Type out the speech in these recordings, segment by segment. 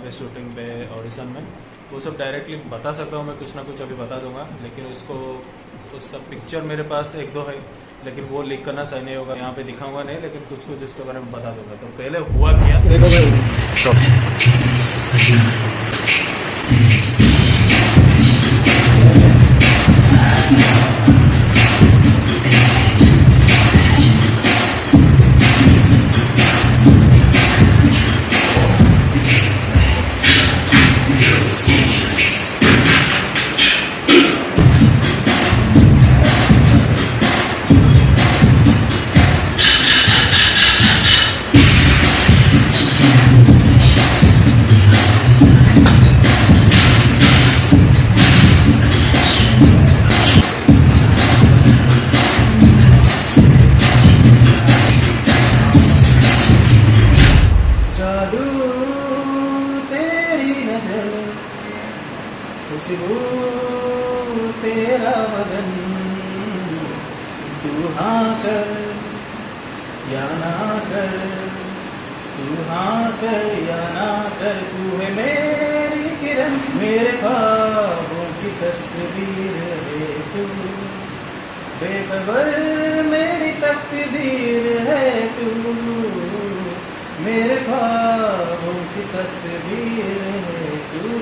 पहले शूटिंग पे ऑडिशन में, वो सब डायरेक्टली बता सकता हूँ मैं, कुछ ना कुछ अभी बता दूंगा, लेकिन उसका पिक्चर मेरे पास एक दो है, लेकिन वो लीक करना सही नहीं होगा, यहाँ पे दिखाऊंगा नहीं, लेकिन कुछ कुछ इसके बारे में बता दूंगा। तो पहले हुआ क्या, खुशबू तेरा बदन, तू हाँ कर या ना कर, तू हाँ कर या ना कर, तू है मेरी किरण, मेरे ख्वाबों की तस्वीर है तू, बेखबर मेरी तकदीर है तू, मेरे ख्वाबों की तस्वीर है तू,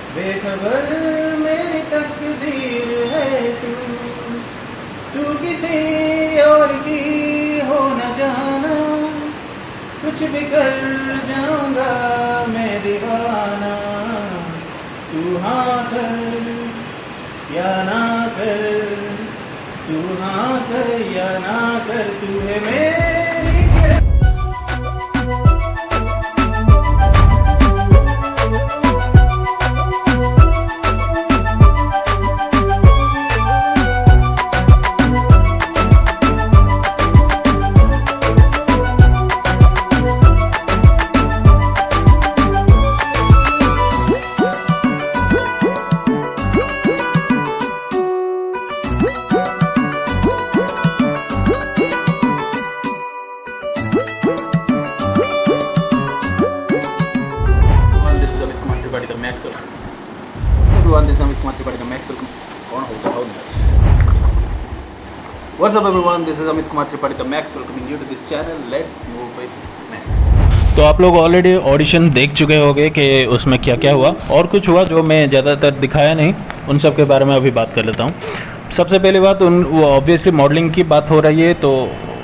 बेखबर मेरी तकदीर है तू, तू किसी और की हो न जाना, कुछ भी कर जाऊंगा मैं दीवाना, तू हाँ कर या ना कर, तू हाँ कर या ना कर, तू है मेरी। What's up everyone, this is Amit Kumar Tripathi, the Max, welcoming you to this channel. Let's move with Max. तो आप लोग ऑलरेडी ऑडिशन देख चुके होंगे कि उसमें क्या क्या हुआ और कुछ हुआ जो मैं ज़्यादातर दिखाया नहीं, उन सब के बारे में अभी बात कर लेता हूँ। सबसे पहली बात, वो ऑब्वियसली मॉडलिंग की बात हो रही है, तो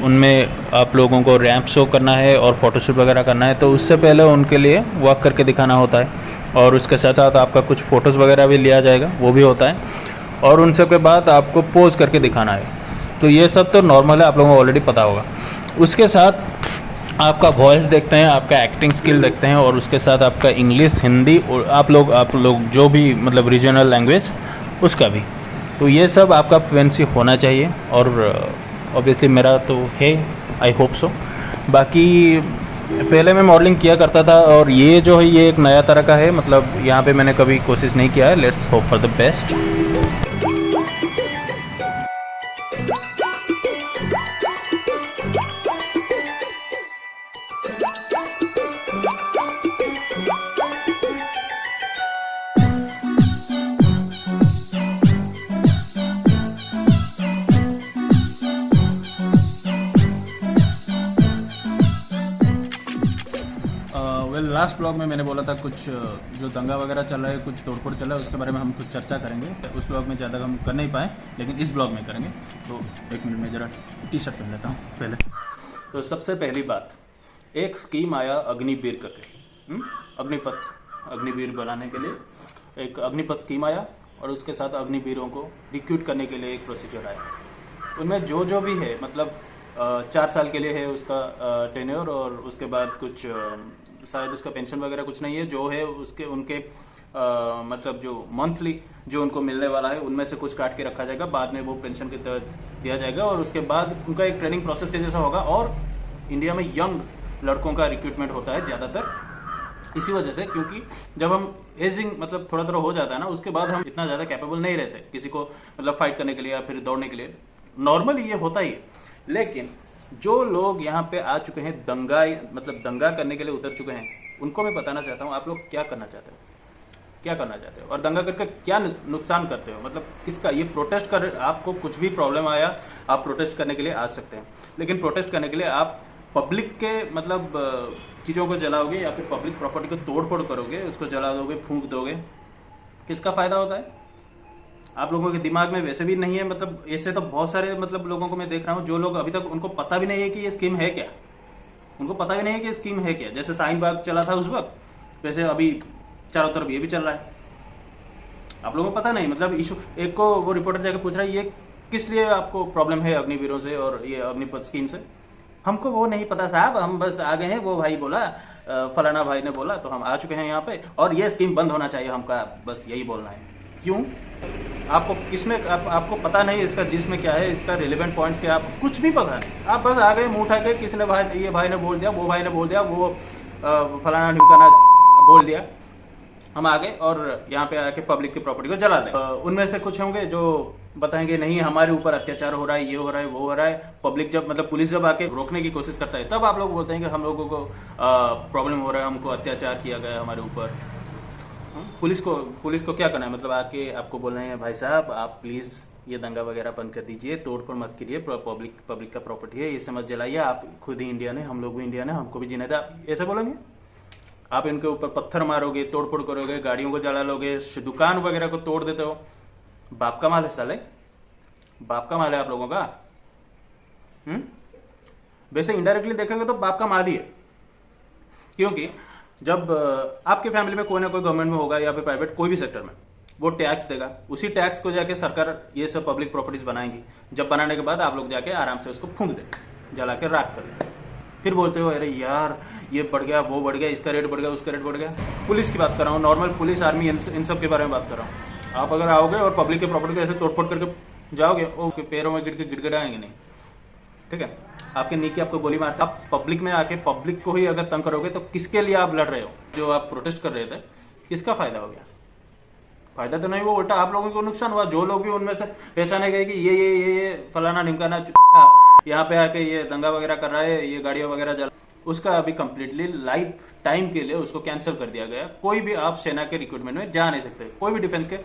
उनमें आप लोगों को रैंप शो करना है और फोटोशूट वगैरह करना है, तो उससे पहले उनके लिए वॉक करके दिखाना होता है, और उसके साथ साथ आपका कुछ फ़ोटोज़ वगैरह भी लिया जाएगा, वो भी होता है, और उन सब के बाद आपको पोज करके दिखाना है। तो ये सब तो नॉर्मल है, आप लोगों को ऑलरेडी पता होगा। उसके साथ आपका वॉइस देखते हैं, आपका एक्टिंग स्किल देखते हैं, और उसके साथ आपका इंग्लिश, हिंदी, और आप लोग जो भी मतलब रीजनल लैंग्वेज उसका भी। तो ये सब आपका फ्लुएंसी होना चाहिए, और ऑब्वियसली मेरा तो है, आई होप सो। बाकी पहले मैं मॉडलिंग किया करता था, और ये जो है ये एक नया तरह का है, मतलब यहाँ पे मैंने कभी कोशिश नहीं किया है। Let's hope for the best. Last blog में मैंने बोला था कुछ जो दंगा वगैरह चल रहा है, कुछ तोड़फोड़ चल रहा है, उसके बारे में हम कुछ चर्चा करेंगे। उस ब्लॉग में ज़्यादा हम कर नहीं पाए, लेकिन इस ब्लॉग में करेंगे। तो एक मिनट में ज़रा टी शर्ट पहन लेता हूँ पहले। तो सबसे पहली बात, एक स्कीम आया अग्निवीर करके, अग्निवीर बनाने के लिए एक अग्निपथ स्कीम आया, और उसके साथ अग्निवीरों को रिक्रूट करने के लिए एक प्रोसीजर आया। उनमें जो भी है, मतलब 4 साल के लिए है उसका टेन्योर, और उसके बाद कुछ शायद उसका पेंशन वगैरह कुछ नहीं है, जो है उनके मतलब जो मंथली जो उनको मिलने वाला है उनमें से कुछ काट के रखा जाएगा, बाद में वो पेंशन के तहत दिया जाएगा, और उसके बाद उनका एक ट्रेनिंग प्रोसेस के जैसा होगा। और इंडिया में यंग लड़कों का रिक्रूटमेंट होता है ज़्यादातर इसी वजह से, क्योंकि जब हम एजिंग मतलब थोड़ा थोड़ा हो जाता है ना, उसके बाद हम इतना ज़्यादा कैपेबल नहीं रहते किसी को मतलब फाइट करने के लिए या फिर दौड़ने के लिए। नॉर्मली ये होता ही है, लेकिन जो लोग यहाँ पे आ चुके हैं, दंगा मतलब दंगा करने के लिए उतर चुके हैं, उनको मैं बताना चाहता हूँ आप लोग क्या करना चाहते हो, क्या करना चाहते हो और दंगा करके क्या नुकसान करते हो, मतलब किसका। ये प्रोटेस्ट कर, आपको कुछ भी प्रॉब्लम आया आप प्रोटेस्ट करने के लिए आ सकते हैं, लेकिन प्रोटेस्ट करने के लिए आप पब्लिक के मतलब चीज़ों को जलाओगे या फिर पब्लिक प्रॉपर्टी को तोड़ फोड़ करोगे, उसको जला दोगे, फूंक दोगे, किसका फायदा होता है। आप लोगों के दिमाग में वैसे भी नहीं है, मतलब ऐसे तो बहुत सारे मतलब लोगों को मैं देख रहा हूँ जो लोग अभी तक उनको पता भी नहीं है कि ये स्कीम है क्या, उनको पता भी नहीं है कि स्कीम है क्या। जैसे शाहीन बाग चला था उस वक्त, वैसे अभी चारों तरफ ये भी चल रहा है। आप लोगों को पता नहीं, मतलब इशू एक को वो रिपोर्टर जाकर पूछ रहा है ये किस लिए आपको प्रॉब्लम है अग्निवीरों से और ये अग्निपथ स्कीम से। हमको वो नहीं पता साहब, हम बस आ गए हैं, वो भाई बोला, फलाना भाई ने बोला तो हम आ चुके हैं यहाँ पे और ये स्कीम बंद होना चाहिए, हमका बस यही बोलना है। क्यों? आपको किसने आपको पता नहीं इसका जिसमें क्या है, इसका रिलेवेंट पॉइंट्स क्या, आपको कुछ भी पता नहीं। आप बस आ गए मुंह उठा के, किसने भाई, ये भाई ने बोल दिया, वो भाई ने बोल दिया, वो फलाना ढिमकाना बोल दिया, हम आ गए और यहाँ पे आके पब्लिक की प्रॉपर्टी को जला दें। उनमें से कुछ होंगे जो बताएंगे नहीं हमारे ऊपर अत्याचार हो रहा है, ये हो रहा है, वो हो रहा है। पब्लिक जब मतलब पुलिस जब आके रोकने की कोशिश करता है तब आप लोग बोलते हैं कि हम लोगों को प्रॉब्लम हो रहा है, हमको अत्याचार किया गया हमारे ऊपर। पुलिस को क्या करना है, मतलब आके आपको बोलना है भाई साहब आप प्लीज ये दंगा वगैरह बंद कर दीजिए, तोड़ फोड़ मत करिए, पब्लिक का प्रॉपर्टी है, ये मत जलाइए, आप खुद ही इंडियन है, हम लोग भी इंडियन है, हमको भी जीने था, ऐसा बोलेंगे। आप इनके ऊपर पत्थर मारोगे, तोड़ फोड़ करोगे, गाड़ियों को जला लोगे, दुकान वगैरह को तोड़ देते हो। बाप का माल है साले, बाप का माल है आप लोगों का। वैसे इनडायरेक्टली देखेंगे तो बाप का माल ही है, क्योंकि जब आपके फैमिली में कोई ना कोई गवर्नमेंट में होगा या फिर प्राइवेट कोई भी सेक्टर में, वो टैक्स देगा, उसी टैक्स को जाके सरकार ये सब पब्लिक प्रॉपर्टीज बनाएंगी। जब बनाने के बाद आप लोग जाके आराम से उसको फूंक देंगे, जला के राख कर देंगे, फिर बोलते हो अरे यार ये बढ़ गया, वो बढ़ गया, इसका रेट बढ़ गया, उसका रेट बढ़ गया। पुलिस की बात कर रहा हूँ, नॉर्मल पुलिस, आर्मी, इन सब के बारे में बात कर रहा हूँ। आप अगर आओगे और पब्लिक के प्रॉपर्टी को ऐसे तोड़फोड़ करके जाओगे, ओके, पैरों में गिर के गिड़गिड़ाएंगे नहीं, ठीक है, आपके नीचे आपको गोली मारते। आप पब्लिक में आके पब्लिक को ही अगर तंग करोगे तो किसके लिए आप लड़ रहे हो? जो आप प्रोटेस्ट कर रहे थे, किसका फायदा हो गया? फायदा तो नहीं, वो उल्टा आप लोगों को नुकसान हुआ। जो लोग भी उनमें से पहचाने गए कि ये फलाना ढिमकाना यहाँ पे आके ये दंगा वगैरह कर रहा है, ये गाड़ियां वगैरह जला, उसका अभी कंप्लीटली लाइफ टाइम के लिए उसको कैंसिल कर दिया गया। कोई भी आप सेना के रिक्रूटमेंट में जा नहीं सकते, कोई भी डिफेंस के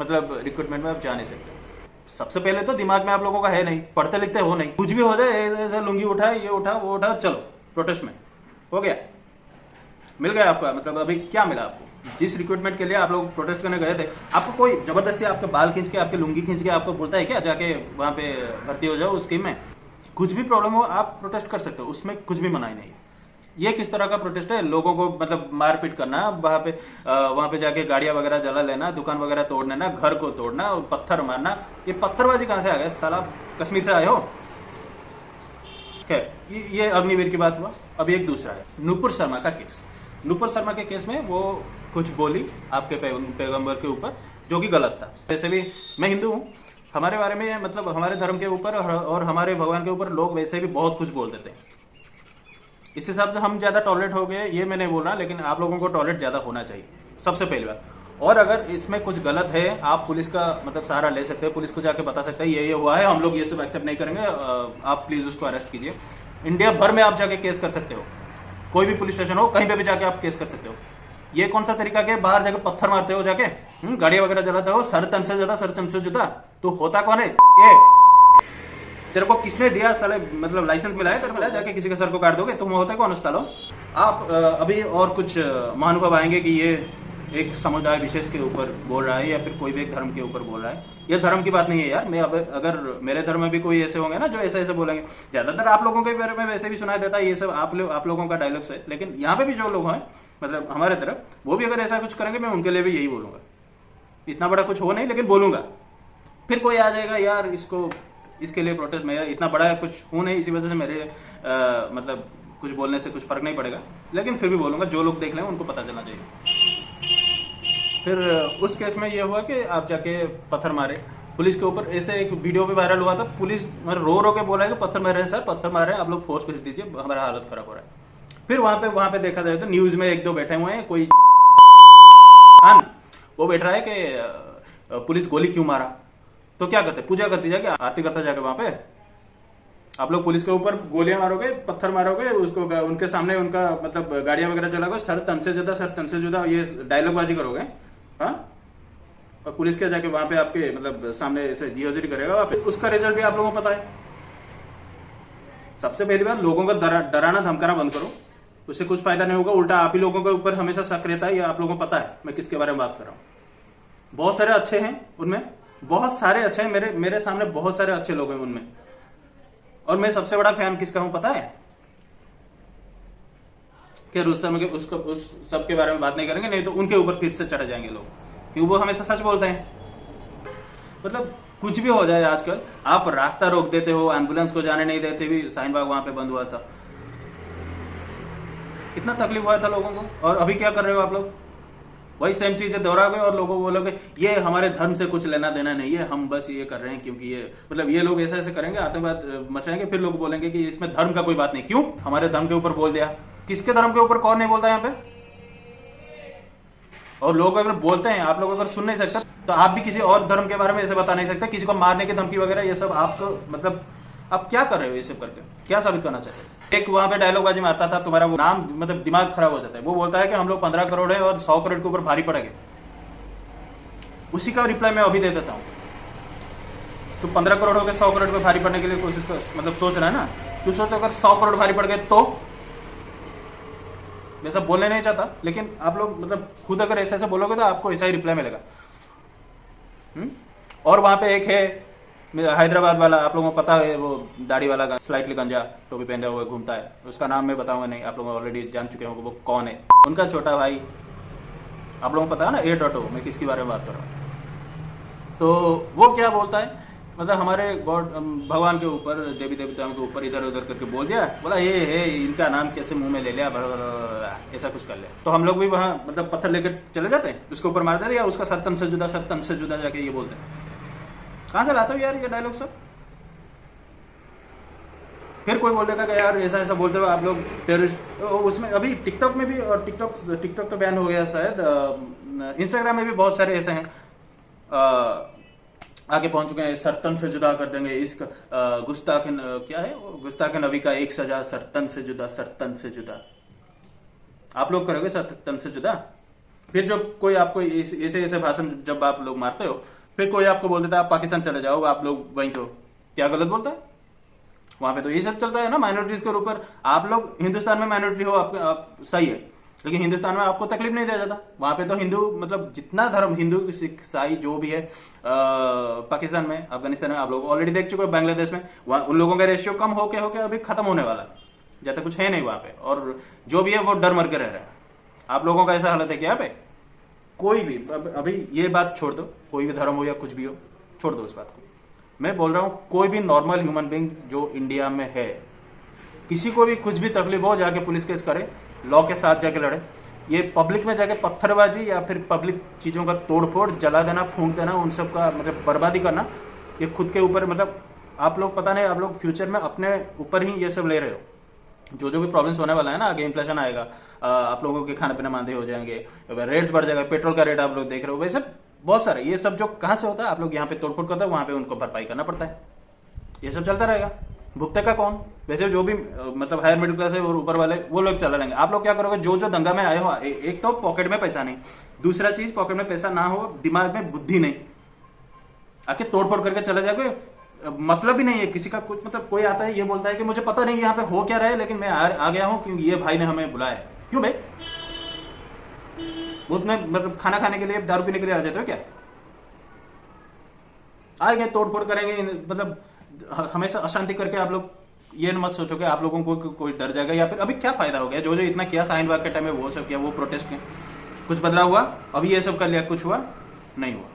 मतलब रिक्रूटमेंट में आप जा नहीं सकते। सबसे पहले तो दिमाग में आप लोगों का है नहीं, पढ़ते लिखते हो नहीं, कुछ भी हो जाए ऐसा लुंगी उठाए, ये उठा, वो उठा, चलो प्रोटेस्ट में हो गया, मिल गया आपका। मतलब अभी क्या मिला आपको? जिस रिक्रूटमेंट के लिए आप लोग प्रोटेस्ट करने गए थे, आपको कोई जबरदस्ती आपके बाल खींच के, आपके लुंगी खींच के आपको बोलता है क्या जाके वहां पे भर्ती हो जाओ उस स्कीम में? कुछ भी प्रॉब्लम हो आप प्रोटेस्ट कर सकते हो, उसमें कुछ भी मनाही नहीं। ये किस तरह का प्रोटेस्ट है? लोगों को मतलब मारपीट करना, वहां पे जाके गाड़ियां वगैरह जला लेना, दुकान वगैरह तोड़ लेना, घर को तोड़ना और पत्थर मारना। ये पत्थरबाजी कहां से आ गया? साला कश्मीर से आए हो? खैर ये अग्निवीर की बात हुआ। अब एक दूसरा है नुपुर शर्मा का केस। नुपुर शर्मा के केस में वो कुछ बोली आपके पैगंबर के ऊपर, जो कि गलत था। वैसे भी मैं हिंदू हूँ, हमारे बारे में मतलब हमारे धर्म के ऊपर और हमारे भगवान के ऊपर लोग वैसे भी बहुत कुछ बोल देते हैं। इस हिसाब से हम ज्यादा टॉलरेट हो गए, ये मैं नहीं बोल रहा, लेकिन आप लोगों को टॉलरेट ज्यादा होना चाहिए, सबसे पहली बात। और अगर इसमें कुछ गलत है, आप पुलिस का मतलब सहारा ले सकते हैं, पुलिस को जाके बता सकते हैं ये हुआ है, हम लोग ये सब एक्सेप्ट नहीं करेंगे, आप प्लीज उसको अरेस्ट कीजिए। इंडिया भर में आप जाके केस कर सकते हो, कोई भी पुलिस स्टेशन हो, कहीं पे भी जाके आप केस कर सकते हो। ये कौन सा तरीका के बाहर जाके पत्थर मारते हो, जाके गाड़ियां वगैरह जलाते हो, सर तन से ज्यादा, सर तन से जुदा, तो होता कौन है? ये तेरे को किसने दिया साले, मतलब लाइसेंस मिला है तेरे को, जाके किसी का सर को काट दोगे? तुम होते कौन उस सालों? आप अभी और कुछ महानुभव आएंगे कि ये एक समुदाय विशेष के ऊपर बोल रहा है या फिर कोई भी एक धर्म के ऊपर बोल रहा है। ये धर्म की बात नहीं है यार। मैं अगर मेरे धर्म में भी कोई ऐसे होंगे ना जो ऐसे ऐसे बोलेंगे, ज्यादातर आप लोगों के बारे में वैसे भी सुनाई देता है ये सब, आप लोगों का डायलॉग्स है, लेकिन यहाँ पे भी जो लोग हैं मतलब हमारे तरफ, वो भी अगर ऐसा कुछ करेंगे मैं उनके लिए भी यही बोलूंगा। इतना बड़ा कुछ हो नहीं, लेकिन बोलूंगा। फिर कोई आ जाएगा यार इसके लिए प्रोटेस्ट में, इतना बड़ा कुछ हो नहीं, इसी वजह से मेरे मतलब कुछ बोलने से कुछ फर्क नहीं पड़ेगा, लेकिन फिर भी बोलूंगा। जो लोग देख लें उनको पता चलना चाहिए। फिर उस केस में ये हुआ कि आप जाके पत्थर मारे पुलिस के ऊपर। ऐसे एक वीडियो भी वायरल हुआ था, पुलिस रो रो के बोला है कि पत्थर मार रहे हैं सर, पत्थर मार रहे हैं, आप लोग फोर्स भेज दीजिए, हमारा हालत खराब हो रहा है। फिर वहां पे देखा जाए तो न्यूज में एक दो बैठे हुए हैं, कोई वो बैठ रहा है कि पुलिस गोली क्यों मारा, तो क्या करते? पूजा करती जाके, आरती करता जाके वहां पे आप लोग पुलिस के ऊपर गोलियां मारोगे, पत्थर मारोगे, उसको उनके सामने उनका मतलब गाड़ियां वगैरह चलाओगे, सर तन से जुदा, सर तन से जुदा, ये डायलॉग बाजी करोगे। हाँ, और पुलिस के जाके वहां पे आपके मतलब सामने ऐसे जीओजी करेगा वहां पे, उसका रिजल्ट भी आप लोगों को पता है। सबसे पहली बात, लोगों को डराना धमकाना बंद करो, उससे कुछ फायदा नहीं होगा, उल्टा आप ही लोगों के ऊपर हमेशा शक रहता है। ये आप लोगों को पता है मैं किसके बारे में बात कर रहा हूं। बहुत सारे अच्छे हैं उनमें, बहुत सारे अच्छे हैं, मेरे सामने बहुत सारे अच्छे लोग हैं उनमें। और मैं सबसे बड़ा फैन किसका हूं पता है? कि रुस्तम के उस सब के बारे में बात नहीं करेंगे, नहीं तो उनके ऊपर फिर से चढ़ जाएंगे लोग, क्योंकि वो हमेशा सच बोलते हैं। मतलब कुछ भी हो जाए आजकल, आप रास्ता रोक देते हो, एम्बुलेंस को जाने नहीं देते भी, शाहीन बाग वहां पे बंद हुआ था, कितना तकलीफ हुआ था लोगों को। और अभी क्या कर रहे हो आप लोग? वही सेम चीजें दोहराओगे और लोगों को बोलोगे ये हमारे धर्म से कुछ लेना देना नहीं है, हम बस ये कर रहे हैं क्योंकि ये मतलब ये लोग ऐसा ऐसे करेंगे, आतंकवाद मचाएंगे, फिर लोग बोलेंगे कि इसमें धर्म का कोई बात नहीं। क्यों हमारे धर्म के ऊपर बोल दिया? किसके धर्म के ऊपर कौन नहीं बोलता यहाँ पे? और लोग अगर बोलते हैं, आप लोग अगर सुन नहीं सकते, तो आप भी किसी और धर्म के बारे में ऐसे बता नहीं सकते, किसी को मारने की धमकी वगैरह, ये सब आपको मतलब आप क्या कर रहे हो? ये सब करके क्या साबित करना चाहते हो? एक वहां पे डायलॉग बाजी मारता था, तुम्हारा वो नाम मतलब दिमाग खराब हो जाता है। वो बोलता है कि हम लोग 15 करोड़ है और 100 करोड़ के ऊपर भारी पड़ेंगे। उसी का रिप्लाई मैं अभी दे देता हूं। तो 15 करोड़ हो गए 100 करोड़ पे भारी पड़ने के लिए कोशिश कर, मतलब सोच रहा है ना। तू सोच अगर 100 करोड़ भारी पड़ गए तो मैं सब बोलने नहीं चाहता, लेकिन आप लोग मतलब खुद अगर ऐसे ऐसे बोलोगे तो आपको ऐसा ही रिप्लाई मिलेगा। और वहां पे एक है हैदराबाद वाला, आप लोगों को पता है, वो दाढ़ी वाला, स्लाइटली गंजा टोपी पहने हुए घूमता है, उसका नाम मैं बताऊंगा नहीं, आप लोग ऑलरेडी जान चुके होंगे वो कौन है। उनका छोटा भाई, आप लोगों को पता है ना, ए टोटो, मैं किसके बारे में बात कर रहा हूँ। तो वो क्या बोलता है, मतलब हमारे गॉड भगवान के ऊपर, देवी देवताओं के ऊपर इधर उधर करके बोल दिया, बोला ये है इनका नाम कैसे मुंह में ले लिया, ऐसा कुछ कर लिया। तो हम लोग भी वहां मतलब पत्थर लेकर चले जाते हैं, उसके ऊपर मार देते, या उसका सर तन से जुदा जाके ये बोलते हैं। कहां से लाते हो यार ये डायलॉग सब? फिर कोई बोल देगा कि यार ऐसा ऐसा बोलते हो आप लोग टेररिस्ट। उसमें अभी टिकटॉक में भी, और टिकटॉक तो बैन हो गया शायद, इंस्टाग्राम में भी बहुत सारे ऐसे हैं आगे पहुंच चुके हैं, सरतन से जुदा कर देंगे, इसका गुस्ताख क्या है, गुस्ताख नबी का एक सजा, सरतन से जुदा, सरतन से जुदा। आप लोग करोगे सरतन से जुदा? फिर जब कोई आपको ऐसे ऐसे भाषण जब आप लोग मारते हो, फिर कोई आपको बोल देता है आप पाकिस्तान चले जाओ, आप लोग वहीं तो क्या गलत बोलता है? वहां पे तो ये सब चलता है ना, माइनॉरिटीज के ऊपर। आप लोग हिंदुस्तान में माइनॉरिटी हो, आप सही है, लेकिन हिंदुस्तान में आपको तकलीफ नहीं दिया जाता। वहां पे तो हिंदू मतलब जितना धर्म, हिंदू सिख ईसाई जो भी है, पाकिस्तान में, अफगानिस्तान में आप लोग ऑलरेडी देख चुके हो, बांग्लादेश में, वहां उन लोगों का रेशियो कम होके अभी खत्म होने वाला है, जब तक कुछ है नहीं वहां पे। और जो भी है वो डर मर के रह रहा है। आप लोगों का ऐसा हालत है क्या पे? कोई भी अभी ये बात छोड़ दो, कोई भी धर्म हो या कुछ भी हो, छोड़ दो उस बात को। मैं बोल रहा हूं कोई भी नॉर्मल ह्यूमन बीइंग जो इंडिया में है, किसी को भी कुछ भी तकलीफ हो, जाके पुलिस केस करे, लॉ के साथ जाके लड़े। ये पब्लिक में जाके पत्थरबाजी या फिर पब्लिक चीजों का तोड़फोड़, जला देना, फूंक देना, उन सब का मतलब बर्बादी करना, ये खुद के ऊपर मतलब आप लोग पता नहीं, आप लोग फ्यूचर में अपने ऊपर ही ये सब ले रहे हो। जो भी प्रॉब्लम्स होने वाला है ना, आगे इन्फ्लेशन आएगा, आप लोगों के खाने पीने मांदे हो जाएंगे, रेट्स बढ़ जाएगा, पेट्रोल का रेट आप लोग देख रहे हो, वैसे बहुत सारे ये सब जो कहां से होता है, आप लोग यहाँ पे तोड़फोड़ करते हो, वहां पे उनको भरपाई करना पड़ता है। ये सब चलता रहेगा, भुगते का कौन? वैसे जो भी मतलब हायर मिडिल क्लास है और ऊपर वाले, वो लोग चला लेंगे। आप लोग क्या करोगे? जो दंगा में आए हो, एक तो पॉकेट में पैसा नहीं, दूसरा चीज पॉकेट में पैसा ना हो, दिमाग में बुद्धि नहीं, आके तोड़फोड़ करके चले जाओगे। मतलब ही नहीं है किसी का कुछ, मतलब कोई आता है ये बोलता है कि मुझे पता नहीं यहाँ पे हो क्या रहा है, लेकिन मैं आ गया हूँ क्योंकि ये भाई ने हमें बुलाया। क्यों भाई? उतने मतलब खाना खाने के लिए, दारू पीने के लिए आ जाते हो क्या? आएंगे, तोड़फोड़ करेंगे, मतलब हमेशा अशांति करके। आप लोग ये मत सोचो कि आप लोगों को कोई डर जाएगा, या फिर अभी क्या फायदा हो गया? जो इतना किया शाहीन बाग के टाइम में, वो सब किया, वो प्रोटेस्ट किया, कुछ बदलाव हुआ? अभी ये सब कर लिया, कुछ हुआ नहीं हुआ।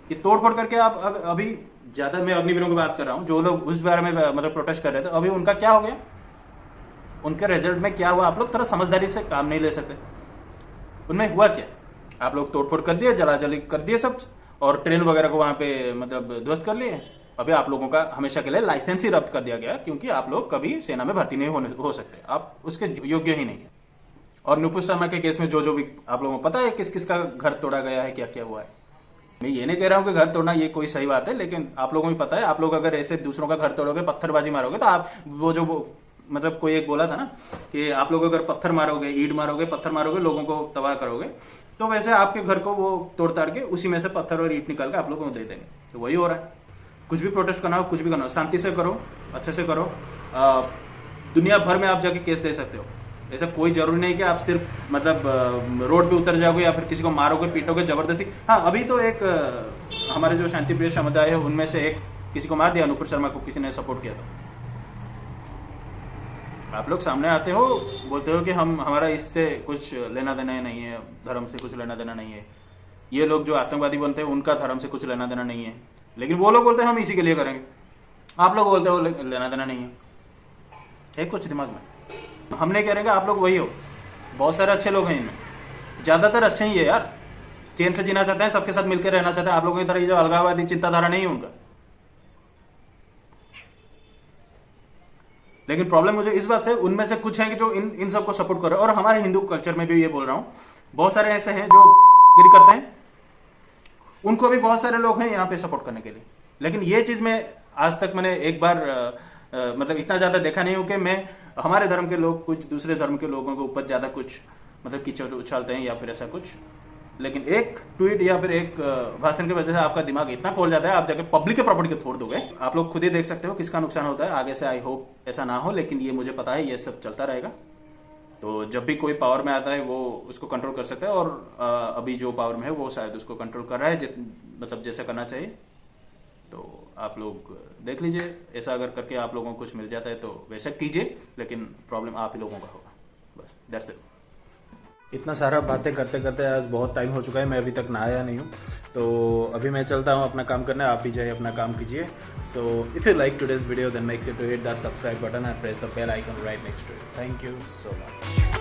ये तोड़फोड़ करके आप अभी ज्यादा, मैं अग्निवीरों की बात कर रहा हूं, जो लोग उस बारे में मतलब प्रोटेस्ट कर रहे थे, अभी उनका क्या हो गया? उनके रिजल्ट में क्या हुआ? आप लोग थोड़ा समझदारी से काम नहीं ले सकते। उनमें हुआ क्या? आप लोग तोड़फोड़ कर दिए, जलाजली कर दिए सब, और ट्रेन वगैरह को वहां पे मतलब ध्वस्त कर लिए। अभी आप लोगों का हमेशा के लिए लाइसेंस ही रद्द कर दिया गया, क्योंकि आप लोग कभी सेना में भर्ती नहीं हो सकते, आप उसके योग्य ही नहीं है। और नुपुर शर्मा के केस में जो भी आप लोगों को पता है किस किस का घर तोड़ा गया है, क्या क्या हुआ है। मैं ये नहीं कह रहा हूँ कि घर तोड़ना ये कोई सही बात है, लेकिन आप लोगों को भी पता है, आप लोग अगर ऐसे दूसरों का घर तोड़ोगे, पत्थरबाजी मारोगे, तो आप वो मतलब कोई एक बोला था ना कि आप लोग अगर पत्थर मारोगे, ईंट मारोगे, पत्थर मारोगे, लोगों को तबाह करोगे, तो वैसे आपके घर को वो तोड़ ताड़ के उसी में से पत्थर और ईंट निकाल के आप लोगों को दे देंगे। तो वही हो रहा है। कुछ भी प्रोटेस्ट करना हो, कुछ भी करना हो, शांति से करो, अच्छे से करो। दुनिया भर में आप जाके केस दे सकते हो। ऐसा कोई जरूरी नहीं कि आप सिर्फ मतलब रोड पे उतर जाओगे या फिर किसी को मारोगे, पीटोगे जबरदस्ती। हाँ, अभी तो एक हमारे जो शांति प्रिय समुदाय है उनमें से एक किसी को मार दिया, अनुपुर शर्मा को किसी ने सपोर्ट किया था। आप लोग सामने आते हो, बोलते हो कि हमारा इससे कुछ लेना देना नहीं है, धर्म से कुछ लेना देना नहीं है, ये लोग जो आतंकवादी बनते हैं उनका धर्म से कुछ लेना देना नहीं है, लेकिन वो लोग बोलते हैं हम इसी के लिए करेंगे। आप लोग बोलते हो लेना देना नहीं है कुछ दिमाग में। हम नहीं करेंगे, आप लोग वही हो। बहुत सारे अच्छे लोग हैं इनमें, ज्यादातर अच्छे ही है यार, चैन से जीना चाहते हैं, सबके साथ मिलकर रहना चाहते हैं। आप लोगों की तरह ये जो अलगाववादी चिंताधारा नहीं है उनका। लेकिन प्रॉब्लम मुझे इस बात से, उनमें से कुछ हैं कि जो इन सबको सपोर्ट कर रहे हैं। और हमारे हिंदू कल्चर में भी ये बोल रहा हूं, बहुत सारे ऐसे हैं जो गिरी करते हैं, उनको भी बहुत सारे लोग हैं यहाँ पे सपोर्ट करने के लिए। लेकिन ये चीज में आज तक मैंने एक बार मतलब इतना ज्यादा देखा नहीं हूं कि मैं हमारे धर्म के लोग कुछ दूसरे धर्म के लोगों के ऊपर ज्यादा कुछ मतलब कीचड़ उछालते हैं या फिर ऐसा कुछ। लेकिन एक ट्वीट या फिर एक भाषण की वजह से आपका दिमाग इतना खोल जाता है, आप जाके पब्लिक के प्रॉपर्टी को तोड़ दोगे। आप लोग खुद ही देख सकते हो किसका नुकसान होता है। आगे से आई होप ऐसा ना हो, लेकिन ये मुझे पता है ये सब चलता रहेगा। तो जब भी कोई पावर में आता है वो उसको कंट्रोल कर सकता है, और अभी जो पावर में है वो शायद उसको कंट्रोल कर रहा है, मतलब जैसा करना चाहिए। तो आप लोग देख लीजिए, ऐसा अगर करके आप लोगों को कुछ मिल जाता है तो वैसा कीजिए, लेकिन प्रॉब्लम आप ही लोगों का होगा। बस दैट्स इट। इतना सारा बातें करते करते आज बहुत टाइम हो चुका है, मैं अभी तक नहाया नहीं हूँ, तो अभी मैं चलता हूँ अपना काम करने। आप भी जाइए अपना काम कीजिए। So if you like today's video then make sure to hit that subscribe button and press the bell icon right next to it. Thank you so much.